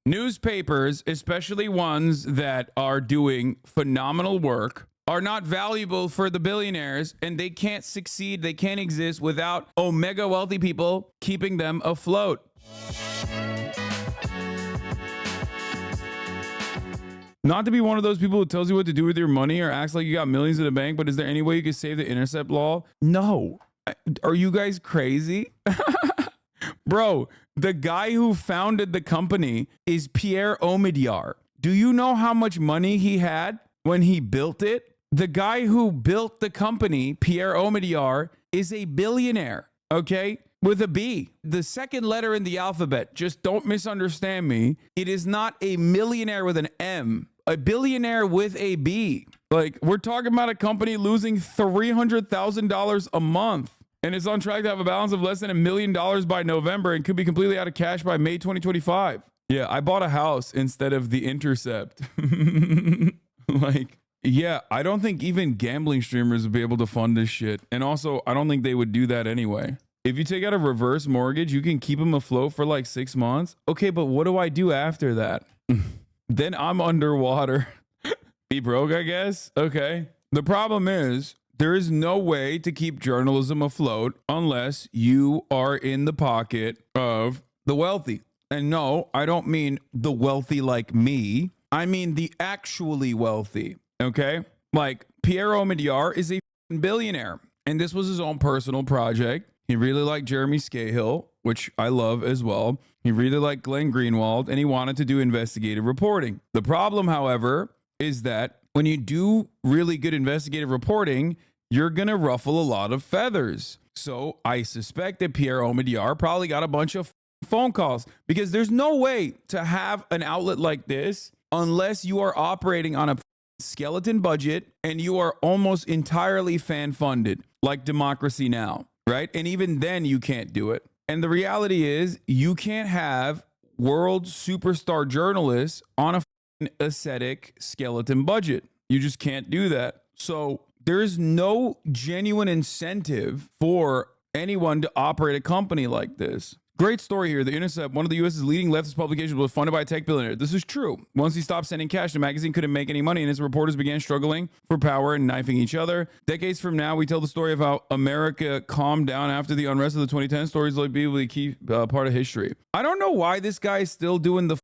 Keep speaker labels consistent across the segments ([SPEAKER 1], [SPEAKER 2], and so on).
[SPEAKER 1] Newspapers, especially ones that are doing phenomenal work, are not valuable for the billionaires, and they can't succeed, they can't exist without omega wealthy people keeping them afloat. Not to be one of those people who tells you what to do with your money or acts like you got millions in the bank, but is there any way you could save the Intercept law? No. Are you guys crazy? Bro, the guy who founded the company is Pierre Omidyar. Do you know how much money he had when he built it? The guy who built the company, Pierre Omidyar, is a billionaire, okay? With a B. The second letter in the alphabet, just don't misunderstand me. It is not a millionaire with an M, a billionaire with a B. Like, we're talking about a company losing $300,000 a month. And it's on track to have a balance of less than $1 million by November and could be completely out of cash by May 2025. Yeah, I bought a house instead of the Intercept. Like, yeah, I don't think even gambling streamers would be able to fund this shit. And also, I don't think they would do that anyway. If you take out a reverse mortgage, you can keep them afloat for like 6 months. Okay, but what do I do after that? Then I'm underwater. Be broke, I guess. Okay. The problem is, there is no way to keep journalism afloat unless you are in the pocket of the wealthy. And no, I don't mean the wealthy like me. I mean the actually wealthy, okay? Like, Pierre Omidyar is a billionaire, and this was his own personal project. He really liked Jeremy Scahill, which I love as well. He really liked Glenn Greenwald, and he wanted to do investigative reporting. The problem, however, is that when you do really good investigative reporting, you're going to ruffle a lot of feathers. So I suspect that Pierre Omidyar probably got a bunch of phone calls, because there's no way to have an outlet like this unless you are operating on a skeleton budget and you are almost entirely fan funded, like Democracy Now!, right? And even then you can't do it. And the reality is, you can't have world superstar journalists on a ascetic skeleton budget. You just can't do that. So there is no genuine incentive for anyone to operate a company like this. Great story here. The Intercept, one of the U.S.'s leading leftist publications, was funded by a tech billionaire. This is true. Once he stopped sending cash, the magazine couldn't make any money, and its reporters began struggling for power and knifing each other. Decades from now, we tell the story of how America calmed down after the unrest of the 2010. Stories like be a key part of history. I don't know why this guy is still doing the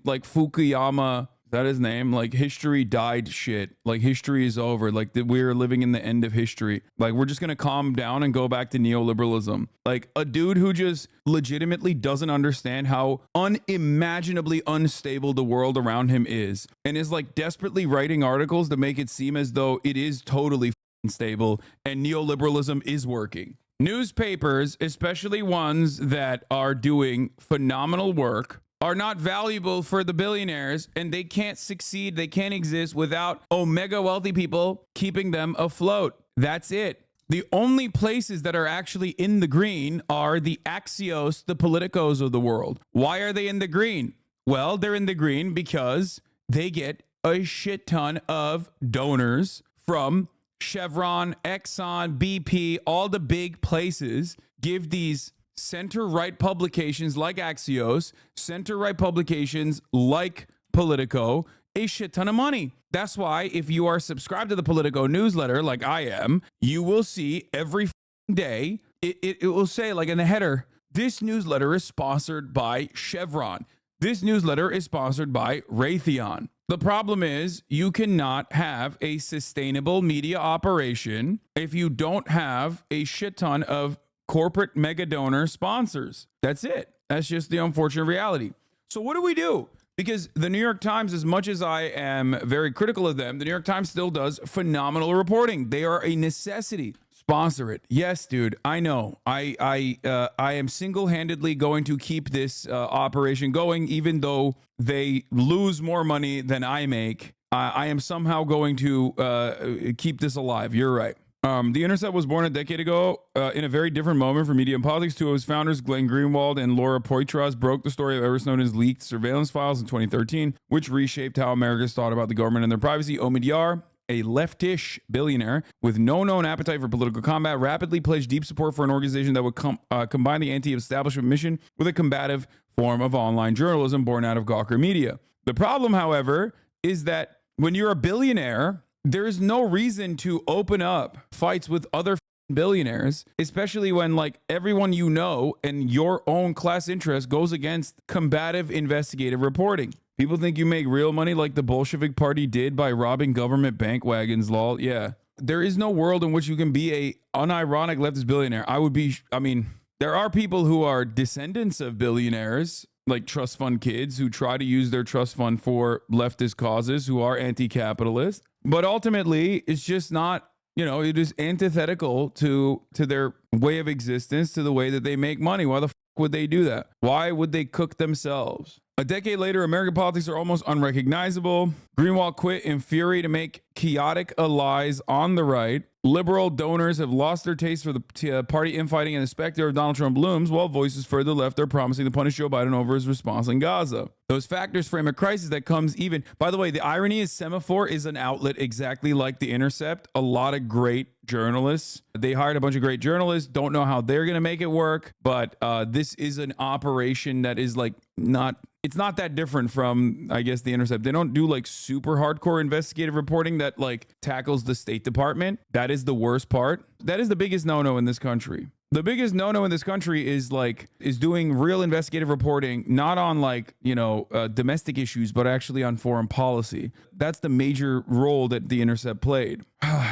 [SPEAKER 1] like Fukuyama, that his name, like history died shit. Like history is over. Like we're living in the end of history. Like we're just going to calm down and go back to neoliberalism. Like a dude who just legitimately doesn't understand how unimaginably unstable the world around him is, and is like desperately writing articles to make it seem as though it is totally stable and neoliberalism is working. Newspapers, especially ones that are doing phenomenal work, are not valuable for the billionaires, and they can't succeed, they can't exist without omega wealthy people keeping them afloat. That's it. The only places that are actually in the green are the Axios, the Politicos of the world. Why are they in the green? Well, they're in the green because they get a shit ton of donors from Chevron, Exxon, BP, all the big places give these center-right publications like Axios, center-right publications like Politico, a shit ton of money. That's why if you are subscribed to the Politico newsletter, like I am, you will see every day, it will say, like in the header, this newsletter is sponsored by Chevron. This newsletter is sponsored by Raytheon. The problem is, you cannot have a sustainable media operation if you don't have a shit ton of corporate mega donor sponsors. That's it. That's just the unfortunate reality. So what do? Because the New York Times, as much as I am very critical of them, the New York Times still does phenomenal reporting. They are a necessity. Sponsor it. Yes, dude, I know. I am single-handedly going to keep this operation going, even though they lose more money than I make. I am somehow going to keep this alive. You're right. The Intercept was born a decade ago in a very different moment for media and politics. Two of its founders, Glenn Greenwald and Laura Poitras, broke the story of ever known as leaked surveillance files in 2013, which reshaped how Americans thought about the government and their privacy. Omidyar, a leftish billionaire with no known appetite for political combat, rapidly pledged deep support for an organization that would combine the anti-establishment mission with a combative form of online journalism born out of Gawker Media. The problem, however, is that when you're a billionaire, there is no reason to open up fights with other billionaires, especially when like everyone you know and your own class interest goes against combative investigative reporting. People think you make real money like the Bolshevik Party did by robbing government bank wagons, lol. Yeah. There is no world in which you can be a unironic leftist billionaire. I mean, there are people who are descendants of billionaires, like trust fund kids who try to use their trust fund for leftist causes, who are anti-capitalist. But ultimately, it's just not, it is antithetical to their way of existence, to the way that they make money. Why the fuck would they do that? Why would they cook themselves? A decade later, American politics are almost unrecognizable. Greenwald quit in fury to make chaotic allies on the right. Liberal donors have lost their taste for the party infighting, and the specter of Donald Trump looms, while voices further left are promising to punish Joe Biden over his response in Gaza. Those factors frame a crisis that comes even... By the way, the irony is Semaphore is an outlet exactly like The Intercept. A lot of great journalists. They hired a bunch of great journalists. Don't know how they're going to make it work, but this is an operation that is like not... It's not that different from, I guess, The Intercept. They don't do like super hardcore investigative reporting that like tackles the State Department. That is the worst part. That is the biggest no-no in this country. The biggest no-no in this country is doing real investigative reporting, not on domestic issues, but actually on foreign policy. That's the major role that The Intercept played.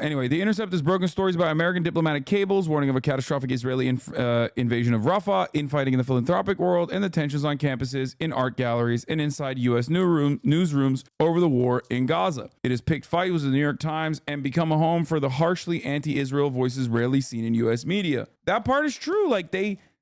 [SPEAKER 1] Anyway, The Intercept has broken stories by American diplomatic cables, warning of a catastrophic Israeli invasion of Rafah, infighting in the philanthropic world, and the tensions on campuses, in art galleries, and inside U.S. newsrooms over the war in Gaza. It has picked fights with the New York Times and become a home for the harshly anti-Israel voices rarely seen in U.S. media. That part is true. Like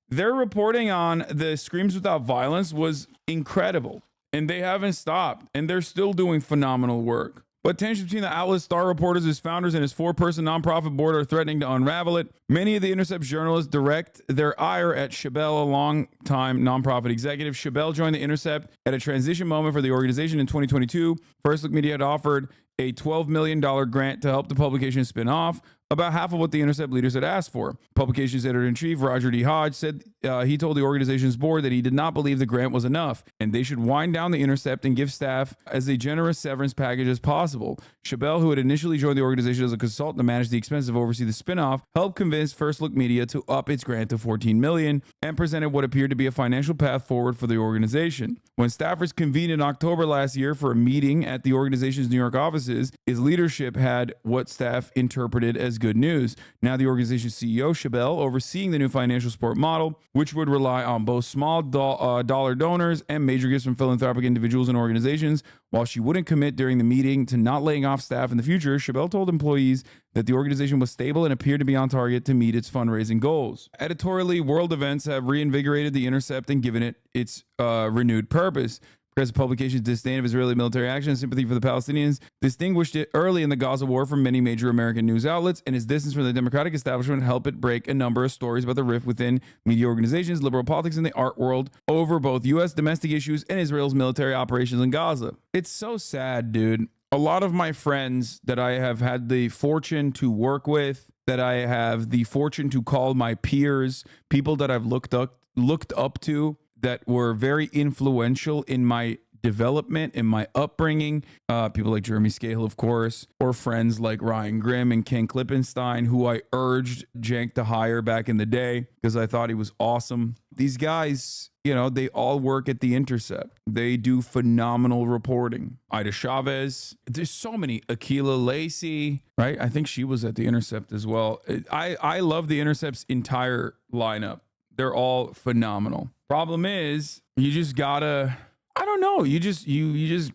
[SPEAKER 1] their reporting on the Screams Without Violence was incredible, and they haven't stopped, and they're still doing phenomenal work. But tensions between the outlet's star reporters, his founders, and his 4-person nonprofit board are threatening to unravel it. Many of the Intercept journalists direct their ire at Chabelle, a long-time nonprofit executive. Chabelle joined the Intercept at a transition moment for the organization in 2022. First Look Media had offered a $12 million grant to help the publication spin off, about half of what the Intercept leaders had asked for. Publications editor-in-chief Roger D. Hodge said he told the organization's board that he did not believe the grant was enough, and they should wind down the Intercept and give staff as a generous severance package as possible. Chabelle, who had initially joined the organization as a consultant to manage the expenses of oversee the spinoff, helped convince First Look Media to up its grant to $14 million and presented what appeared to be a financial path forward for the organization. When staffers convened in October last year for a meeting at the organization's New York offices, his leadership had what staff interpreted as good news. Now the organization's CEO, Chabelle, overseeing the new financial support model, which would rely on both small dollar donors and major gifts from philanthropic individuals and organizations. While she wouldn't commit during the meeting to not laying off staff in the future, Chabelle told employees that the organization was stable and appeared to be on target to meet its fundraising goals. Editorially, world events have reinvigorated The Intercept and given it its renewed purpose. Because the publication's disdain of Israeli military action and sympathy for the Palestinians distinguished it early in the Gaza war from many major American news outlets, and its distance from the democratic establishment helped it break a number of stories about the rift within media organizations, liberal politics, and the art world over both U.S. domestic issues and Israel's military operations in Gaza. It's so sad, dude. A lot of my friends that I have had the fortune to work with, that I have the fortune to call my peers, people that I've looked up to, that were very influential in my development, in my upbringing. People like Jeremy Scahill, of course, or friends like Ryan Grimm and Ken Klippenstein, who I urged Jank to hire back in the day because I thought he was awesome. These guys, they all work at The Intercept. They do phenomenal reporting. Ida Chavez, there's so many. Akilah Lacey, right? I think she was at The Intercept as well. I love The Intercept's entire lineup. They're all phenomenal. Problem is, you just gotta, I don't know, you just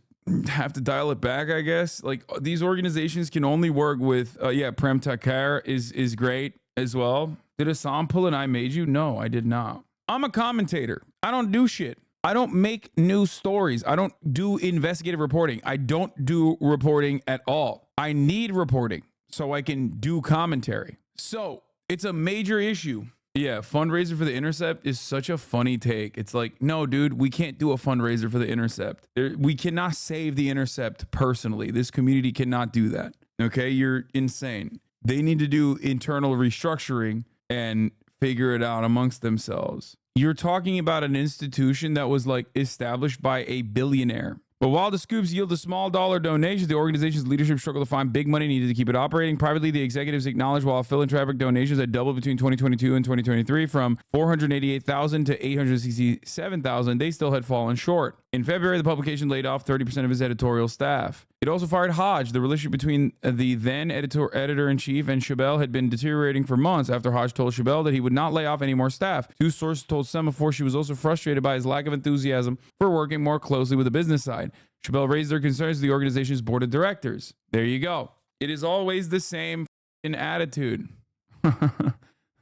[SPEAKER 1] have to dial it back, I guess. Like, these organizations can only work with, Prem Takar is great as well. Did Hasan pull an I Made You? No, I did not. I'm a commentator. I don't do shit. I don't make news stories. I don't do investigative reporting. I don't do reporting at all. I need reporting so I can do commentary. So it's a major issue. Yeah, fundraiser for The Intercept is such a funny take. It's like, no, dude, we can't do a fundraiser for The Intercept. We cannot save The Intercept personally. This community cannot do that. Okay, you're insane. They need to do internal restructuring and figure it out amongst themselves. You're talking about an institution that was like established by a billionaire. But while the scoops yield a small dollar donations, the organization's leadership struggled to find big money needed to keep it operating. Privately, the executives acknowledged while philanthropic donations had doubled between 2022 and 2023 from 488,000 to 867,000, they still had fallen short. In February, the publication laid off 30% of its editorial staff. It also fired Hodge. The relationship between the then editor-in-chief and Chabelle had been deteriorating for months after Hodge told Chabelle that he would not lay off any more staff. Two sources told Semaphore she was also frustrated by his lack of enthusiasm for working more closely with the business side. Chabelle raised their concerns to the organization's board of directors. There you go. It is always the same attitude.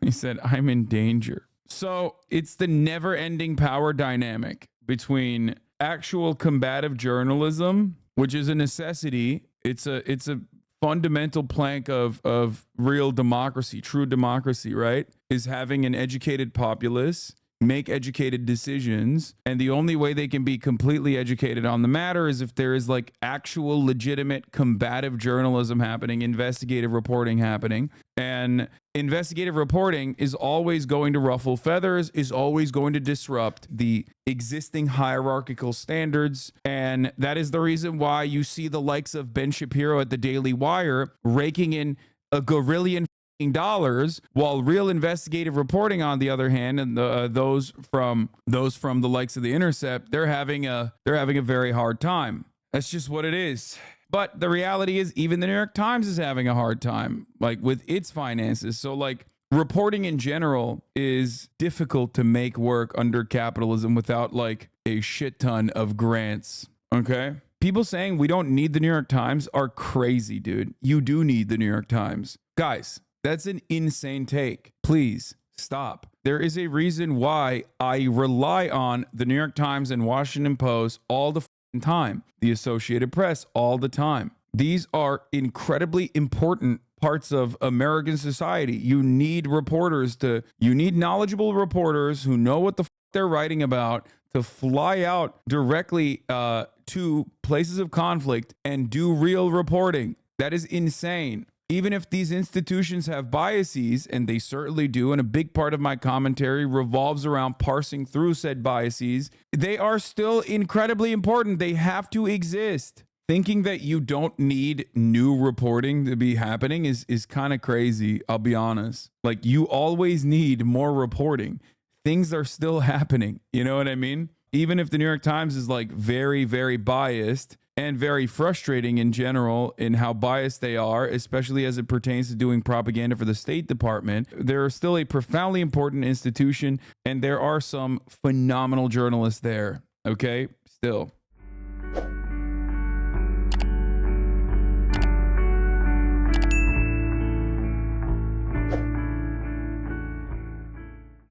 [SPEAKER 1] He said, I'm in danger. So it's the never-ending power dynamic between actual combative journalism, which is a necessity. It's a fundamental plank of real democracy, true democracy, right? Is having an educated populace make educated decisions. And the only way they can be completely educated on the matter is if there is like actual legitimate combative journalism happening, investigative reporting happening. And investigative reporting is always going to ruffle feathers, is always going to disrupt the existing hierarchical standards. And that is the reason why you see the likes of Ben Shapiro at the Daily Wire raking in a gorillion dollars, while real investigative reporting, on the other hand, and those from the likes of the Intercept, they're having a very hard time. That's just what it is. But the reality is, even the New York Times is having a hard time, like with its finances. So like reporting in general is difficult to make work under capitalism without like a shit ton of grants. Okay. People saying we don't need the New York Times are crazy, dude. You do need the New York Times. Guys, that's an insane take. Please stop. There is a reason why I rely on the New York Times and Washington Post all the time, the Associated Press all the time. These are incredibly important parts of American society. You need knowledgeable reporters who know what the they're writing about to fly out directly to places of conflict and do real reporting. That is insane. Even if these institutions have biases, and they certainly do, and a big part of my commentary revolves around parsing through said biases, they are still incredibly important. They have to exist. Thinking that you don't need new reporting to be happening is kind of crazy, I'll be honest. Like, you always need more reporting. Things are still happening. You know what I mean? Even if the New York Times is like very, very biased, and very frustrating in general in how biased they are, especially as it pertains to doing propaganda for the State Department, they're still a profoundly important institution, and there are some phenomenal journalists there, okay? Still.